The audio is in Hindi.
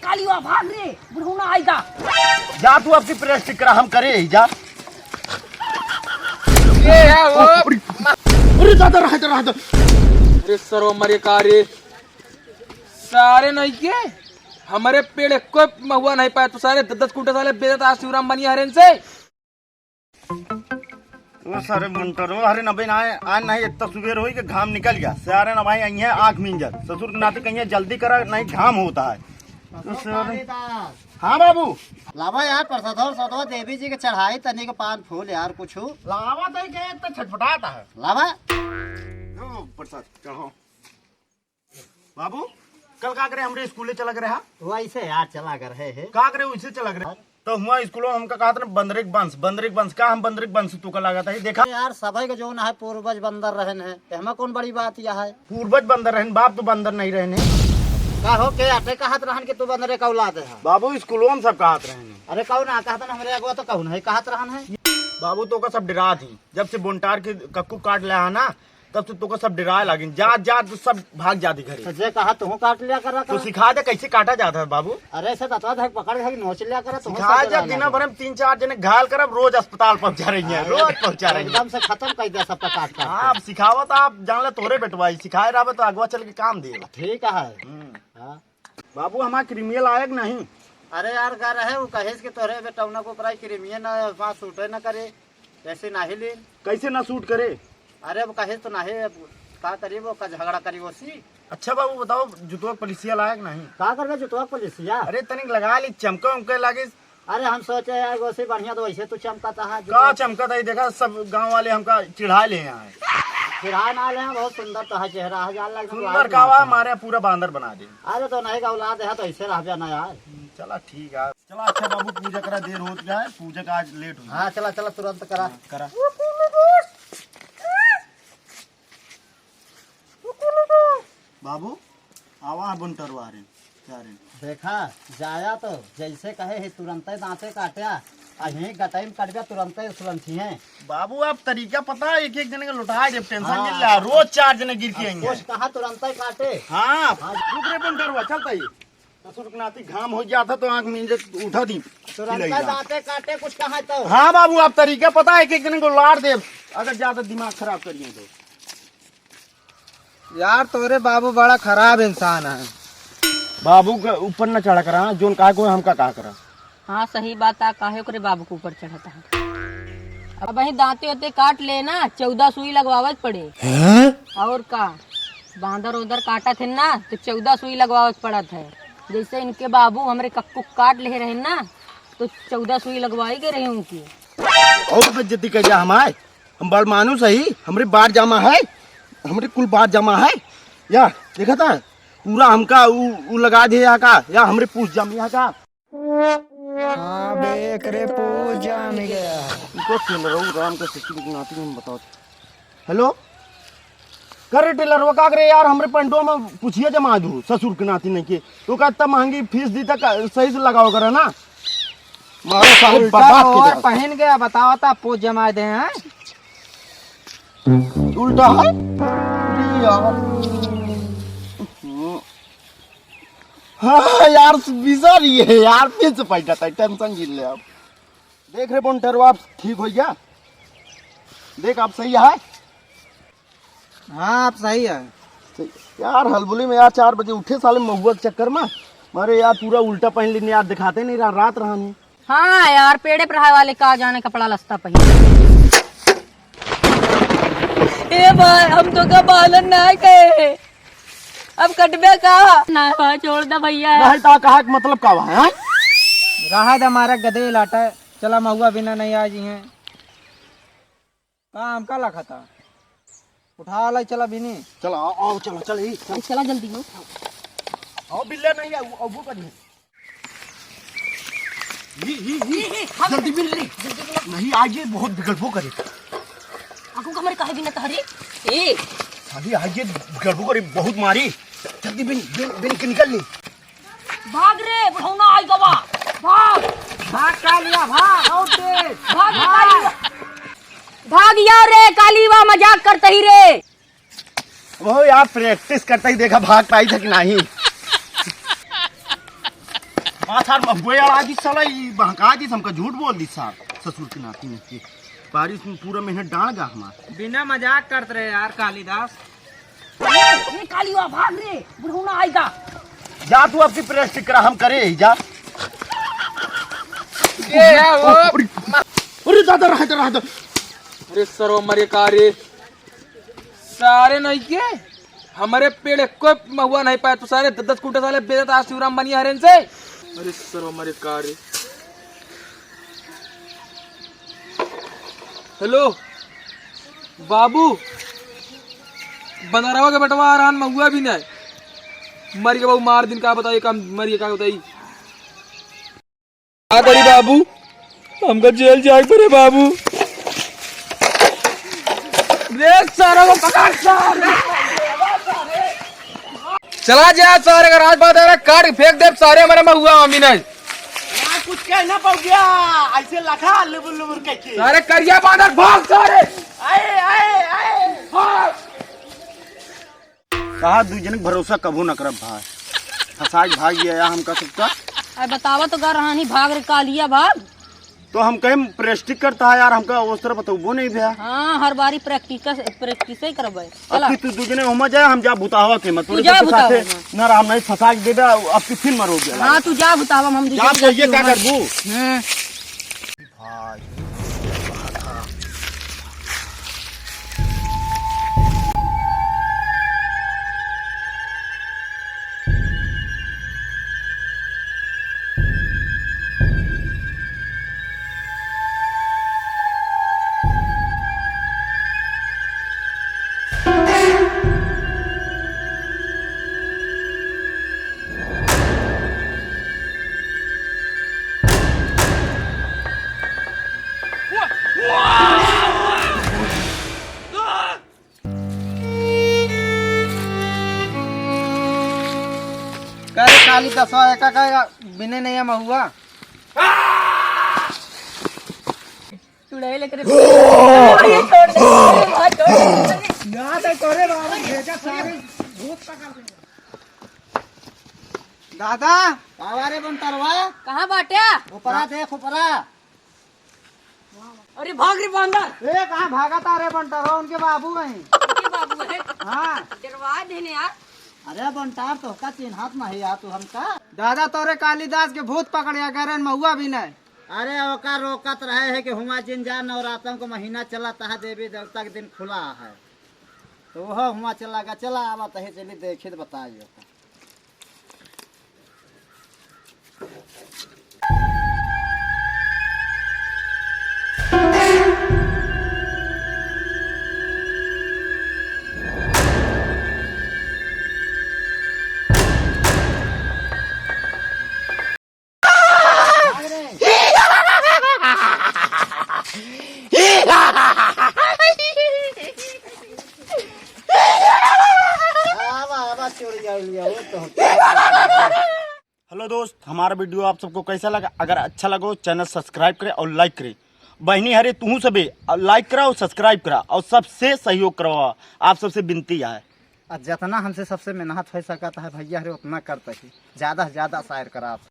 काली हुआ भाग रे बुढ़ौना आएगा। जा तू अपनी प्रैक्टिस करा, हम करे ही जा। ये है वो। अरे दादा रहा था। अरे सरो मरे कारे सारे नहीं के हमारे पेड़ को महुआ नहीं पाया तो सारे 10 कुंटल साले बेचत आज शिवराम बनी हरेन से। वो सारे मंटरो हरे नबे ना आज नहीं इतना सुबेर होई कि घाम निकल गया। सारे ना भाई आई है आंख मींजर ससुर के नाते कहीं जल्दी करा नहीं घाम होता है। हाँ बाबू लावा यार प्रसाद सदवा देवी जी के चढ़ाई तनी के पान फूल यार कुछ लावा तो के इतना छटपटाता है। लावा प्रसाद कहो बाबू कल का करे हमरे स्कूले चला गए हा वैसे यार चला कर है का करे वैसे चला गए तो हुआ स्कूलों हमका कहा था ना बंदरिक वंश का हम बंदरिक वंश तू का लगा था देखा यार सभी का जो है पूर्वज बंदर रहन है हमें कौन बड़ी बात यह है। पूर्वज बंदर रहन बाप तो बंदर नहीं रहने का हो के आटे कहत रहन के तू बंदरे का औलाद है। बाबू स्कूलों में सब कहत रहने। अरे कौन आ कहत हमरे अगवा तो कौन है कहत रहन है। बाबू तो का सब डरा थी जब से बोनटार के कक्कू काट लिया ना तब से तो का सब डराए लगी जा तो सब भाग जाती घरे। तो जे कहा तू काट लिया कर तो सिखा दे कैसे काटा जाता है बाबू। अरे से बता धक पकड़ धक नोच लिया कर तू सिखा जब दिन भर में 3-4 जने घायल करब रोज अस्पताल पहुंचा रही है रोज पहुंचा रही है एकदम से खत्म कर दिया सबका काट हाँ अब सिखावा तो आप जान ले तोरे बेटवाई सिखाए रहा तो अगवा चल के काम देगा। ठीक है। हाँ बाबू हमारा क्रिमिनल आयक नहीं। अरे यार गा रहे वो कहेस के तोरे बेटौना को प्राय क्रिमिया ना वहाँ सूटे न करे कैसे ना ही ले कैसे ना सूट करे। अरे वो कहेस तो नाही का करी वो का झगड़ा करी वो सी। अच्छा बाबू बताओ जुतवा पुलिसिया लायक नहीं का कर जुतवा पुलिसिया। अरे तनिक लगा ली चमका उमके लागे। अरे हम सोचे यार वैसे बढ़िया तो वैसे तो चमकाता है का चमका था देखा सब गांव वाले हमका चिढ़ा ले आए फिर ना ले बहुत सुंदर तो है चेहरा हजार लग सुंदर कावा हमारे पूरा बांदर बना दे। अरे तो नहीं का औलाद है तो ऐसे रह जाना यार। चला ठीक है चला अच्छा बाबू पूजा करा देर हो जाए पूजा का आज लेट हो। हाँ चला चला तुरंत करा करा बाबू आवा बुनटरवा रहे देखा जाया तो जैसे कहे है तुरंत दांते काटा अही गटाई में कट गया तुरंत सुलंठी है। बाबू आप तरीका पता है एक जने का लुटा जब टेंशन नहीं लिया रोज 4 जने गिर के आएंगे। कुछ कहा तुरंत काटे। हाँ रुक रे बुनटरवा चलता ही ससुर के नाती घाम हो जाता तो आंख मींज उठा दी तुरंत दांते काटे कुछ कहा तो। हाँ बाबू आप तरीका पता है एक जने को लाड़ दे अगर ज्यादा दिमाग खराब करिए तो। यार तोरे बाबू बड़ा खराब इंसान है। बाबू के ऊपर न चढ़ा करा जोन कहा को हमका कहा करा। हाँ सही बात है काहे करे बाबू के ऊपर चढ़ता है। अब वही दांते होते काट लेना 14 सुई लगवावत पड़े। और का बांदर उधर काटा थे ना तो 14 सुई लगवावत पड़त है। जैसे इनके बाबू हमारे कक्कू काट ले रहे ना तो 14 सुई लगवाई गए रहे उनकी। और बेइज्जती कर जा हमारे हम बड़ मानुस है हमारे बार जामा है हमारे कुल बात जमा है या देखा था पूरा हमका उ लगा दे यहाँ का या हमारे पूछ जम यहाँ का। हाँ बेकरे पूजा में गया इनको सुन रहा हूँ राम का सच्ची नाती में बताओ। हेलो करे टेलर वो का करे यार हमारे पंडो में पूछिए जमा दू ससुर के नाती नहीं के तो का इतना महंगी फीस दी तक सही से लगाओ करे ना मारो साल बर्बाद पहन गया बताओ था पूछ जमा दे हैं उल्टा है हाँ यार वीजा रही है यार फिर से पैसा था टेंशन गिर ले आप देख रहे बोन आप ठीक हो गया देख आप सही है। हाँ आप सही है यार हलबुली में यार 4 बजे उठे साले महुआ के चक्कर में मारे यार पूरा उल्टा पहन लेने यार दिखाते नहीं रहा रात रहा नहीं। हाँ यार पेड़े पढ़ाए वाले का जाने कपड़ा लस्ता पहले। ए भाई हम तो का पालन ना गए अब कटबे का ना छोड़ दे भैया। नहीं तो कहा मतलब का है रहा हमारा गधे लाटा चला महुआ बिना नहीं आज है काम का लखा था उठा ला चला बिनी चलो आओ चलो चल चला जल्दी हो आओ बिल्ला नहीं आओ अब वो कर जल्दी बिल रे नहीं आगे बहुत गड़बो करे आंखों का हमारे काहे बिना तहरी ए अभी आगे गड़बो करे बहुत मारी जल्दी बिन बिन बिन के निकल ली भाग रे बुढ़ौना आई गवा भाग भाग का लिया भाग और तेज भाग या रे कालीवा मजाक करते ही रे। वो यार प्रैक्टिस करता ही देखा भाग पाई था कि नहीं। हाँ सर महुए यार आज साला बहका दी हमका झूठ बोल दी सर ससुर की नाती ने के बारिश में पूरा महीना डाल गा हमारा बिना मजाक करते रहे यार कालिदास। ये कालिया भाग रे बुढ़ऊना आएगा। जा तू अपनी प्रेस्टिक करा हम करे ही जा अरे दादा रहा दो अरे सर्व मरे कार्य सारे नहीं के हमारे पेड़ कोई महुआ नहीं पाया तो सारे 10 कुंटल साले बेचता आज शिवराम बनी हरेन से। अरे सर्व मरे कार्य। हेलो बाबू बना रहा के बटवा आरान महुआ भी नहीं मरी के बाबू मार दिन का बताइए काम मरिए का बताइए क्या करी बाबू हमको जेल जाए पड़े बाबू। देख सारा को पकड़ चला जा सारे का राज बात है काट के फेंक दे सारे हमारे में हुआ मम्मी ने कुछ कहना पड़ गया ऐसे लखा लुबुर लुबुर के सारे करिया बांधर भाग सारे आए भाग कहा दूजन भरोसा कबू न करब भाई फसाई भाग गया हमका सबका अरे बतावा तो गा रहा नहीं भाग रे कालिया भाग। तो हम कहीं प्रेस्टिक करता है यार हमका उस तरह बताओ नहीं भैया। हाँ हर बारी प्रैक्टिस ही करबे। अब तू दूजने उमा जाए हम जा बुतावा के मत तू जा बुतावा ना राम नहीं फंसा के दे अब तू फिर मरोगे। हाँ तू जा बुतावा हम जा तो ये क्या करबू भाई काली दसवा एका का बिने नहीं है हुआ चुड़ैल लेकर दादा आवारे बन तरवाया कहाँ बाटे? ऊपरा देख ऊपरा। अरे भाग रे बंदर। ए कहाँ भागा तारे बंटरो उनके बाबू हैं। उनके बाबू है हाँ डरवा देने यार। अरे बंटार तो का चिन्हात नहीं आ तू हमका दादा तोरे कालिदास के भूत पकड़िया करन महुआ भी नहीं। अरे ओका रोकत रहे है कि हुआ जिन जा नवरात्र को महीना चला तहा देवी देवता के दिन खुला है तो वह हुआ चला गया चला आवा तहे चली देखे तो बताइए। हेलो दोस्त हमारा वीडियो आप सबको कैसा लगा अगर अच्छा लगा चैनल सब्सक्राइब करें और लाइक करें बहनी हरे तू सभी लाइक करा और सब्सक्राइब करा और सबसे सहयोग करवा आप सबसे विनती है जितना हमसे सबसे मेहनत हो सकता है भैया हरे उतना करते ही ज्यादा से ज्यादा शायर करा।